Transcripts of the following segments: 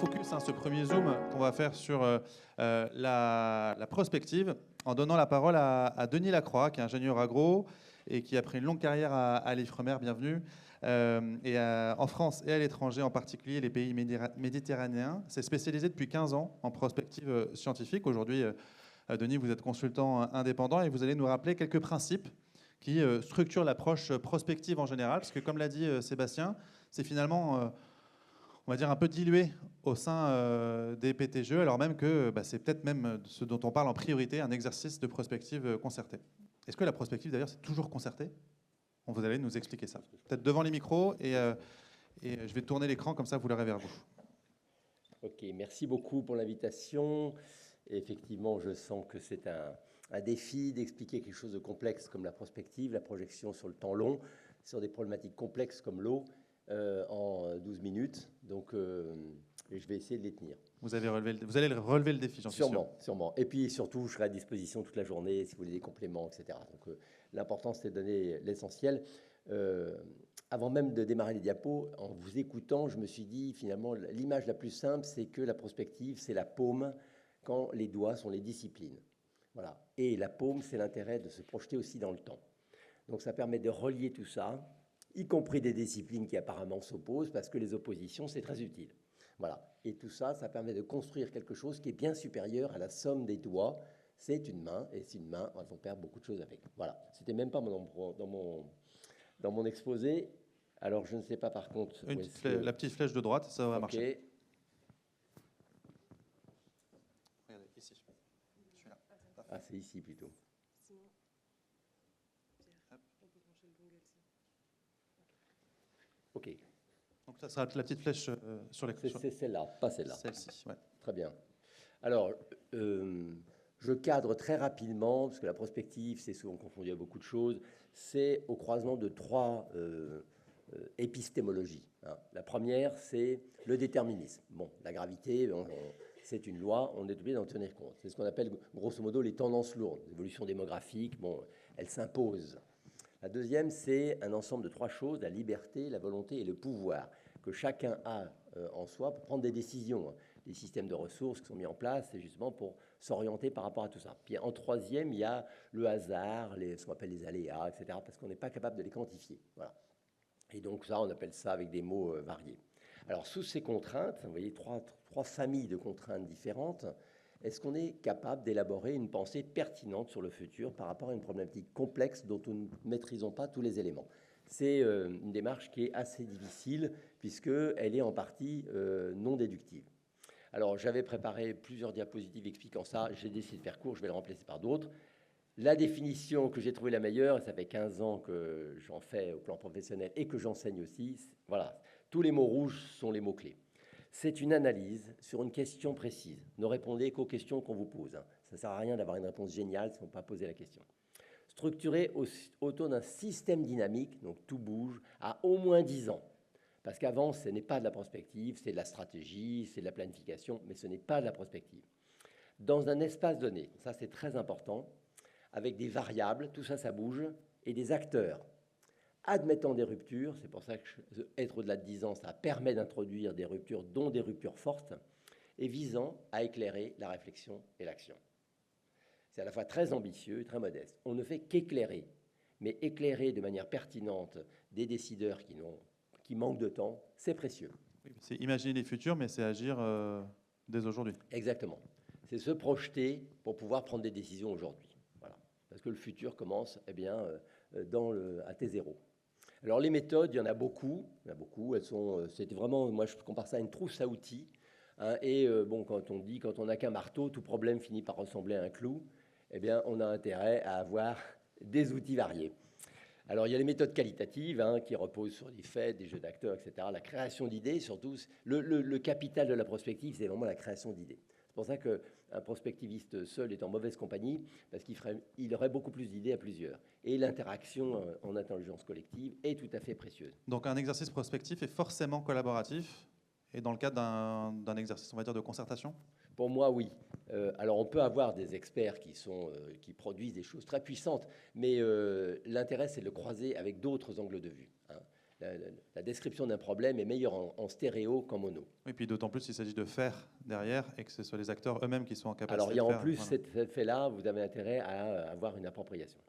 focus, hein, ce premier zoom qu'on va faire sur la prospective, en donnant la parole à Denis Lacroix, qui est ingénieur agro et qui a pris une longue carrière à l'Ifremer, bienvenue, en France et à l'étranger, en particulier les pays méditerranéens. C'est spécialisé depuis 15 ans en prospective scientifique. Aujourd'hui, Denis, vous êtes consultant indépendant et vous allez nous rappeler quelques principes qui structurent l'approche prospective en général, parce que comme l'a dit Sébastien, c'est finalement, on va dire, un peu dilué au sein des PTGE, alors même que c'est peut-être même ce dont on parle en priorité, un exercice de prospective concertée. Est-ce que la prospective, d'ailleurs, c'est toujours concerté? Vous allez nous expliquer ça. Peut-être devant les micros, et je vais tourner l'écran, comme ça vous l'aurez vers vous. Ok, merci beaucoup pour l'invitation. Effectivement, je sens que c'est un défi d'expliquer quelque chose de complexe comme la prospective, la projection sur le temps long, sur des problématiques complexes comme l'eau, en 12 minutes. Donc, je vais essayer de les tenir. Vous allez relever le défi, j'en suis sûr. Sûrement, sûrement. Et puis surtout, je serai à disposition toute la journée si vous voulez des compléments, etc. Donc, l'important, c'est de donner l'essentiel. Avant même de démarrer les diapos, en vous écoutant, je me suis dit, finalement, l'image la plus simple, c'est que la prospective, c'est la paume quand les doigts sont les disciplines. Voilà. Et la paume, c'est l'intérêt de se projeter aussi dans le temps. Donc, ça permet de relier tout ça, y compris des disciplines qui apparemment s'opposent, parce que les oppositions, c'est très utile. Voilà. Et tout ça, ça permet de construire quelque chose qui est bien supérieur à la somme des doigts. C'est une main, et c'est une main, on va perdre beaucoup de choses avec. Voilà. C'était même pas dans mon exposé. Alors, je ne sais pas par contre... La petite flèche de droite, ça va marcher. Regardez, ici. Ah, c'est ici plutôt. Ok. Donc, ça sera la petite flèche sur l'écran. C'est celle-là, pas celle-là. Celle-ci, ouais. Très bien. Alors, je cadre très rapidement, parce que la prospective, c'est souvent confondu à beaucoup de choses. C'est au croisement de trois épistémologies. Hein. La première, c'est le déterminisme. Bon, la gravité, c'est une loi, on est obligé d'en tenir compte. C'est ce qu'on appelle, grosso modo, les tendances lourdes. L'évolution démographique, bon, elle s'impose. La deuxième, c'est un ensemble de trois choses, la liberté, la volonté et le pouvoir, que chacun a en soi pour prendre des décisions. Les systèmes de ressources qui sont mis en place, c'est justement pour s'orienter par rapport à tout ça. Puis en troisième, il y a le hasard, ce qu'on appelle les aléas, etc., parce qu'on n'est pas capable de les quantifier. Voilà. Et donc ça, on appelle ça avec des mots variés. Alors sous ces contraintes, vous voyez trois familles de contraintes différentes, est-ce qu'on est capable d'élaborer une pensée pertinente sur le futur par rapport à une problématique complexe dont nous ne maîtrisons pas tous les éléments? C'est une démarche qui est assez difficile puisqu'elle est en partie non déductive. Alors, j'avais préparé plusieurs diapositives expliquant ça. J'ai décidé de faire court, je vais le remplacer par d'autres. La définition que j'ai trouvée la meilleure, et ça fait 15 ans que j'en fais au plan professionnel et que j'enseigne aussi, voilà, tous les mots rouges sont les mots-clés. C'est une analyse sur une question précise. Ne répondez qu'aux questions qu'on vous pose. Hein. Ça ne sert à rien d'avoir une réponse géniale si on ne peut pas poser la question. Structurée autour d'un système dynamique, donc tout bouge, à au moins 10 ans. Parce qu'avant, ce n'est pas de la prospective, c'est de la stratégie, c'est de la planification, mais ce n'est pas de la prospective. Dans un espace donné, ça c'est très important, avec des variables, tout ça, ça bouge, et des acteurs. Admettant des ruptures, c'est pour ça que être au-delà de 10 ans, ça permet d'introduire des ruptures, dont des ruptures fortes, et visant à éclairer la réflexion et l'action. C'est à la fois très ambitieux et très modeste. On ne fait qu'éclairer, mais éclairer de manière pertinente des décideurs qui manquent de temps, c'est précieux. Oui, c'est imaginer les futurs, mais c'est agir dès aujourd'hui. Exactement. C'est se projeter pour pouvoir prendre des décisions aujourd'hui. Voilà. Parce que le futur commence à T0. Alors les méthodes, il y en a beaucoup. C'était vraiment, moi je compare ça à une trousse à outils. Hein, et quand on n'a qu'un marteau, tout problème finit par ressembler à un clou. Eh bien, on a intérêt à avoir des outils variés. Alors, il y a les méthodes qualitatives qui reposent sur des faits, des jeux d'acteurs, etc. La création d'idées, surtout, le capital de la prospective, c'est vraiment la création d'idées. C'est pour ça qu'un prospectiviste seul est en mauvaise compagnie, parce qu'il aurait beaucoup plus d'idées à plusieurs. Et l'interaction en intelligence collective est tout à fait précieuse. Donc, un exercice prospectif est forcément collaboratif, et dans le cadre d'un exercice, on va dire, de concertation? Pour moi, oui. Alors, on peut avoir des experts qui produisent des choses très puissantes, mais l'intérêt, c'est de le croiser avec d'autres angles de vue. Hein. la description d'un problème est meilleure en stéréo qu'en mono. Oui, puis d'autant plus s'il s'agit de faire derrière et que ce soit les acteurs eux-mêmes qui sont en capacité Alors, il y de a faire. en plus Voilà. cet fait-là, vous avez intérêt à avoir une appropriation.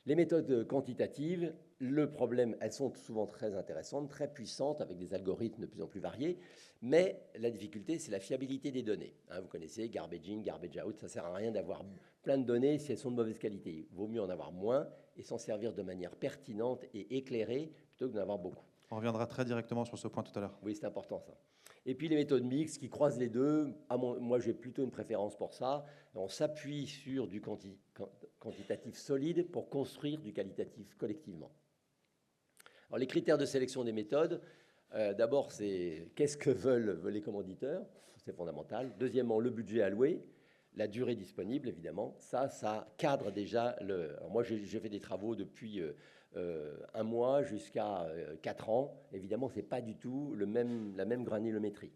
Les méthodes quantitatives, le problème, elles sont souvent très intéressantes, très puissantes, avec des algorithmes de plus en plus variés, mais la difficulté, c'est la fiabilité des données. Hein, vous connaissez garbage in, garbage out, ça ne sert à rien d'avoir plein de données si elles sont de mauvaise qualité. Il vaut mieux en avoir moins et s'en servir de manière pertinente et éclairée plutôt que d'en avoir beaucoup. On reviendra très directement sur ce point tout à l'heure. Oui, c'est important ça. Et puis les méthodes mixtes qui croisent les deux, moi j'ai plutôt une préférence pour ça. On s'appuie sur du quantitatif solide pour construire du qualitatif collectivement. Alors les critères de sélection des méthodes, d'abord c'est qu'est-ce que veulent les commanditeurs, c'est fondamental. Deuxièmement, le budget alloué, la durée disponible évidemment, ça cadre déjà le... Alors moi j'ai fait des travaux depuis... 1 mois jusqu'à 4 ans, évidemment, ce n'est pas du tout la même granulométrie.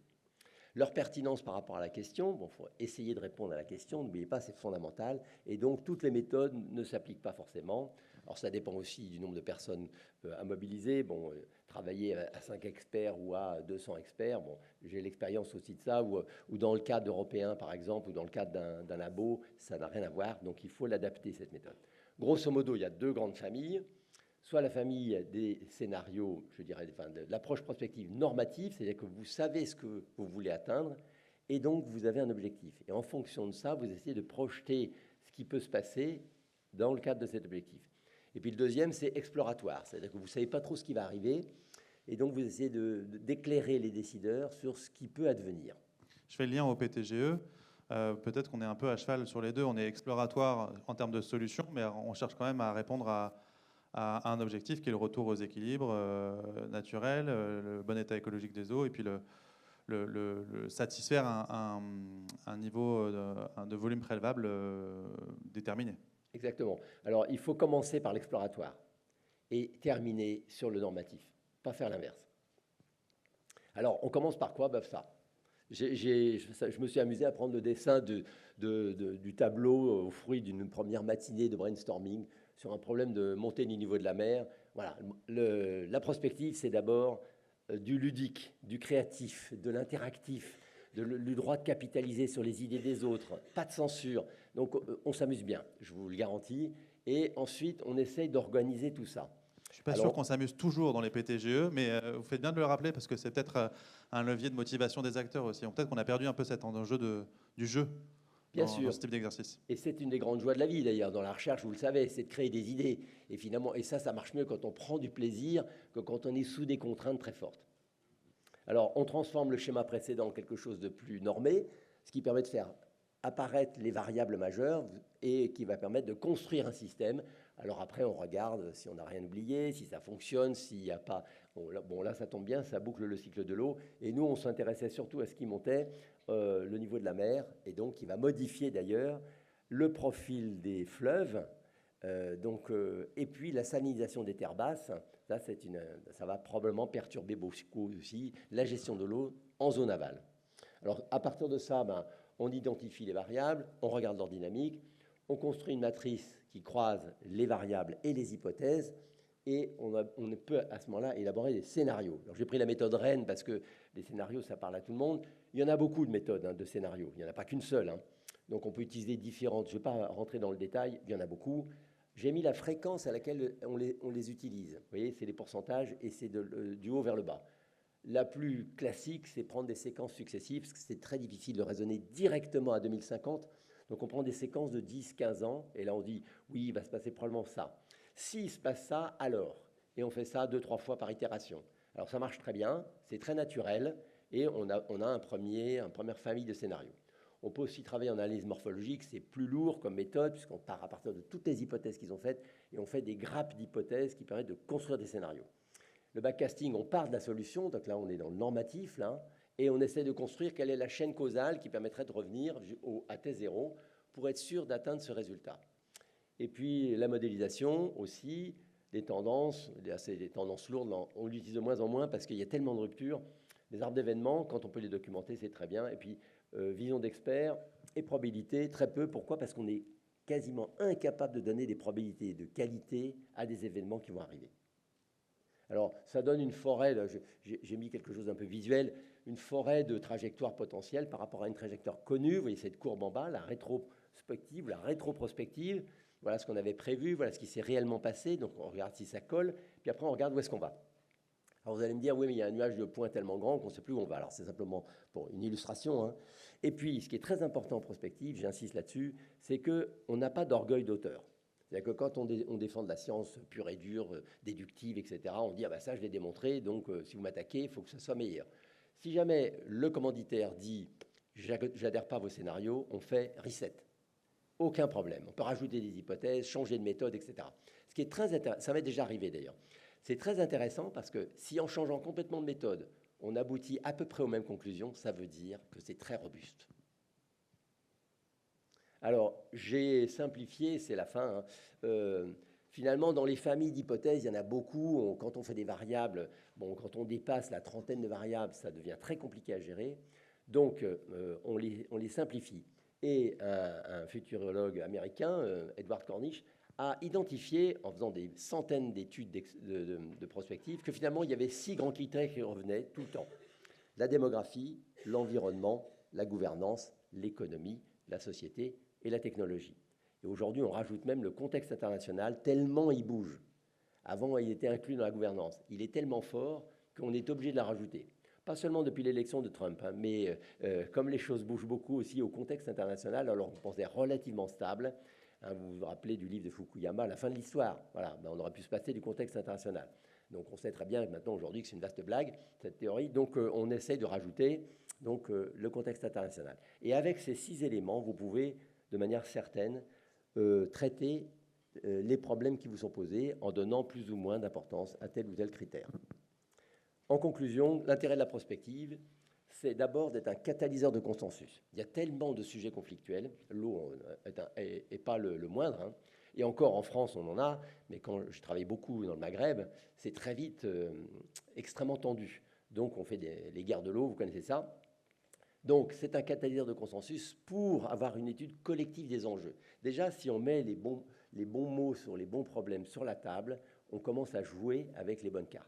Leur pertinence par rapport à la question, il faut essayer de répondre à la question, n'oubliez pas, c'est fondamental, et donc toutes les méthodes ne s'appliquent pas forcément. Alors ça dépend aussi du nombre de personnes à mobiliser. Bon, travailler à 5 experts ou à 200 experts, bon, j'ai l'expérience aussi de ça, ou dans le cadre européen par exemple, ou dans le cadre d'un labo, ça n'a rien à voir, donc il faut l'adapter cette méthode. Grosso modo, il y a 2 grandes familles. Soit la famille des scénarios, je dirais, enfin, de l'approche prospective normative, c'est-à-dire que vous savez ce que vous voulez atteindre, et donc vous avez un objectif. Et en fonction de ça, vous essayez de projeter ce qui peut se passer dans le cadre de cet objectif. Et puis le deuxième, c'est exploratoire, c'est-à-dire que vous ne savez pas trop ce qui va arriver, et donc vous essayez d'éclairer les décideurs sur ce qui peut advenir. Je fais le lien au PTGE. Peut-être qu'on est un peu à cheval sur les deux. On est exploratoire en termes de solutions, mais on cherche quand même à répondre à un objectif qui est le retour aux équilibres naturels, le bon état écologique des eaux, et puis le satisfaire un niveau de volume prélevable déterminé. Exactement. Alors, il faut commencer par l'exploratoire et terminer sur le normatif, pas faire l'inverse. Alors, on commence par quoi? Ça. Je me suis amusé à prendre le dessin du tableau au fruit d'une première matinée de brainstorming sur un problème de montée du niveau de la mer. Voilà, la prospective, c'est d'abord du ludique, du créatif, de l'interactif, du droit de capitaliser sur les idées des autres, pas de censure. Donc on s'amuse bien, je vous le garantis. Et ensuite, on essaye d'organiser tout ça. Je ne suis pas sûr qu'on s'amuse toujours dans les PTGE, mais vous faites bien de le rappeler parce que c'est peut-être un levier de motivation des acteurs aussi. Peut-être qu'on a perdu un peu cet enjeu du jeu. Bien sûr. Dans ce type d'exercice. Et c'est une des grandes joies de la vie, d'ailleurs, dans la recherche, vous le savez, c'est de créer des idées. Et finalement, et ça marche mieux quand on prend du plaisir que quand on est sous des contraintes très fortes. Alors, on transforme le schéma précédent en quelque chose de plus normé, ce qui permet de faire apparaître les variables majeures et qui va permettre de construire un système. Alors après, on regarde si on n'a rien oublié, si ça fonctionne, s'il n'y a pas... Bon, là, ça tombe bien, ça boucle le cycle de l'eau. Et nous, on s'intéressait surtout à ce qui montait le niveau de la mer, et donc qui va modifier d'ailleurs le profil des fleuves, et puis la salinisation des terres basses. Ça va probablement perturber beaucoup aussi la gestion de l'eau en zone aval. Alors à partir de ça, on identifie les variables, on regarde leur dynamique, on construit une matrice qui croise les variables et les hypothèses, et on peut à ce moment-là élaborer des scénarios. Alors j'ai pris la méthode Rennes parce que les scénarios, ça parle à tout le monde. Il y en a beaucoup de méthodes de scénarios, il n'y en a pas qu'une seule. Donc on peut utiliser différentes, je ne vais pas rentrer dans le détail, il y en a beaucoup. J'ai mis la fréquence à laquelle on les utilise. Vous voyez, c'est les pourcentages et c'est du haut vers le bas. La plus classique, c'est prendre des séquences successives, parce que c'est très difficile de raisonner directement à 2050. Donc on prend des séquences de 10-15 ans, et là on dit, oui, il va se passer probablement ça. S'il se passe ça, alors, et on fait ça 2-3 fois par itération. Alors ça marche très bien, c'est très naturel, et on a une première famille de scénarios. On peut aussi travailler en analyse morphologique, c'est plus lourd comme méthode, puisqu'on part à partir de toutes les hypothèses qu'ils ont faites, et on fait des grappes d'hypothèses qui permettent de construire des scénarios. Le backcasting, on part de la solution, donc là on est dans le normatif, là, et on essaie de construire quelle est la chaîne causale qui permettrait de revenir à T0 pour être sûr d'atteindre ce résultat. Et puis la modélisation aussi, des tendances, c'est des tendances lourdes, on l'utilise de moins en moins parce qu'il y a tellement de ruptures. Les arbres d'événements, quand on peut les documenter, c'est très bien. Et puis vision d'expert et probabilité, très peu. Pourquoi? Parce qu'on est quasiment incapable de donner des probabilités de qualité à des événements qui vont arriver. Alors, ça donne une forêt, j'ai mis quelque chose d'un peu visuel, une forêt de trajectoires potentielles par rapport à une trajectoire connue. Vous voyez cette courbe en bas, la rétrospective, la rétroprospective. Voilà ce qu'on avait prévu, voilà ce qui s'est réellement passé. Donc, on regarde si ça colle, puis après, on regarde où est-ce qu'on va. Alors, vous allez me dire, oui, mais il y a un nuage de points tellement grand qu'on ne sait plus où on va. Alors, c'est simplement pour une illustration, hein. Et puis, ce qui est très important en prospective, j'insiste là-dessus, c'est qu'on n'a pas d'orgueil d'auteur. C'est-à-dire que quand on défend de la science pure et dure, déductive, etc., on dit, ah ben ça, je l'ai démontré, donc si vous m'attaquez, il faut que ça soit meilleur. Si jamais le commanditaire dit, j'adhère pas à vos scénarios, on fait reset. Aucun problème. On peut rajouter des hypothèses, changer de méthode, etc. Ce qui est très intéressant, ça m'est déjà arrivé d'ailleurs. C'est très intéressant parce que si en changeant complètement de méthode, on aboutit à peu près aux mêmes conclusions, ça veut dire que c'est très robuste. Alors, j'ai simplifié, c'est la fin. Hein. Finalement, dans les familles d'hypothèses, il y en a beaucoup. Quand on fait des variables, bon, quand on dépasse la trentaine de variables, ça devient très compliqué à gérer. Donc, on les simplifie. Et un futurologue américain, Edward Cornish, a identifié, en faisant des centaines d'études de prospective, que finalement, il y avait 6 grands critères qui revenaient tout le temps. La démographie, l'environnement, la gouvernance, l'économie, la société et la technologie. Et aujourd'hui, on rajoute même le contexte international, tellement il bouge. Avant, il était inclus dans la gouvernance. Il est tellement fort qu'on est obligé de la rajouter. Pas seulement depuis l'élection de Trump, hein, mais comme les choses bougent beaucoup aussi au contexte international, alors on pensait relativement stable. Hein, vous vous rappelez du livre de Fukuyama, La fin de l'histoire. Voilà, ben on aurait pu se passer du contexte international. Donc on sait très bien maintenant aujourd'hui que c'est une vaste blague, cette théorie. Donc on essaie de rajouter le contexte international. Et avec ces 6 éléments, vous pouvez, de manière certaine, traiter les problèmes qui vous sont posés en donnant plus ou moins d'importance à tel ou tel critère. En conclusion, l'intérêt de la prospective, c'est d'abord d'être un catalyseur de consensus. Il y a tellement de sujets conflictuels, l'eau n'est pas le moindre, hein. Et encore en France, on en a, mais quand je travaille beaucoup dans le Maghreb, c'est très vite extrêmement tendu. Donc on fait les guerres de l'eau, vous connaissez ça. Donc c'est un catalyseur de consensus pour avoir une étude collective des enjeux. Déjà, si on met les bons mots sur les bons problèmes sur la table, on commence à jouer avec les bonnes cartes.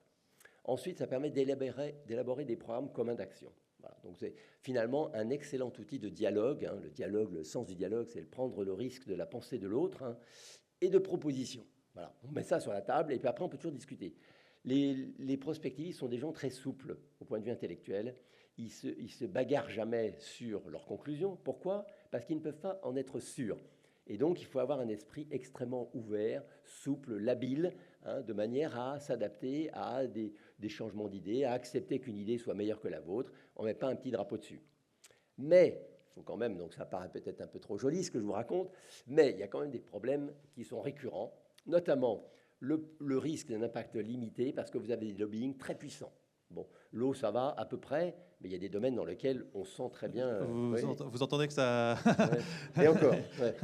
Ensuite, ça permet d'élaborer des programmes communs d'action. Voilà. Donc c'est finalement un excellent outil de dialogue. Hein. Le dialogue, le sens du dialogue, c'est de prendre le risque de la pensée de l'autre, hein, et de proposition. Voilà. On met ça sur la table et puis après on peut toujours discuter. Les prospectivistes sont des gens très souples au point de vue intellectuel. Ils se bagarrent jamais sur leurs conclusions. Pourquoi ? Parce qu'ils ne peuvent pas en être sûrs. Et donc, il faut avoir un esprit extrêmement ouvert, souple, labile, hein, de manière à s'adapter à des changements d'idées, à accepter qu'une idée soit meilleure que la vôtre. On ne met pas un petit drapeau dessus. Mais, il faut quand même, donc ça paraît peut-être un peu trop joli ce que je vous raconte, mais il y a quand même des problèmes qui sont récurrents, notamment le risque d'un impact limité parce que vous avez des lobbying très puissants. Bon, l'eau, ça va à peu près, mais il y a des domaines dans lesquels on sent très bien... Vous entendez que ça... ouais. Et encore. Ouais.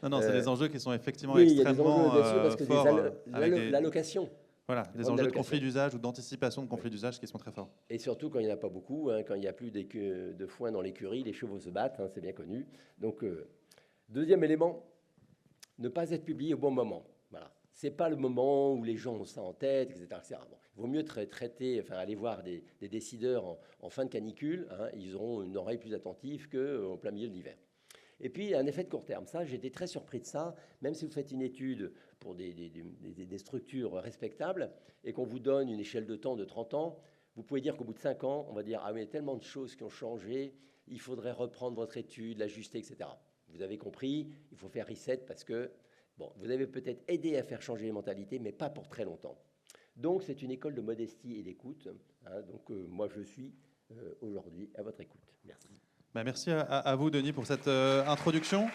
Non, c'est des enjeux qui sont effectivement oui, extrêmement il y a des enjeux, bien sûr, parce que forts. l'allocation. Voilà, des enjeux de conflit d'usage ou d'anticipation de conflit d'usage qui sont très forts. Et surtout quand il n'y en a pas beaucoup, hein, quand il n'y a plus de foin dans l'écurie, les chevaux se battent, hein, c'est bien connu. Donc, deuxième élément, ne pas être publié au bon moment. Voilà. Ce n'est pas le moment où les gens ont ça en tête, etc. etc. Bon, il vaut mieux aller voir des décideurs en fin de canicule, hein, ils auront une oreille plus attentive qu'au plein milieu de l'hiver. Et puis, un effet de court terme. Ça, j'étais très surpris de ça. Même si vous faites une étude pour des structures respectables et qu'on vous donne une échelle de temps de 30 ans, vous pouvez dire qu'au bout de 5 ans, on va dire « Ah, mais il y a tellement de choses qui ont changé, il faudrait reprendre votre étude, l'ajuster, etc. » Vous avez compris, il faut faire reset parce que bon, vous avez peut-être aidé à faire changer les mentalités, mais pas pour très longtemps. Donc, c'est une école de modestie et d'écoute. Hein, donc, moi, je suis aujourd'hui à votre écoute. Merci. Merci à vous, Denis, pour cette introduction.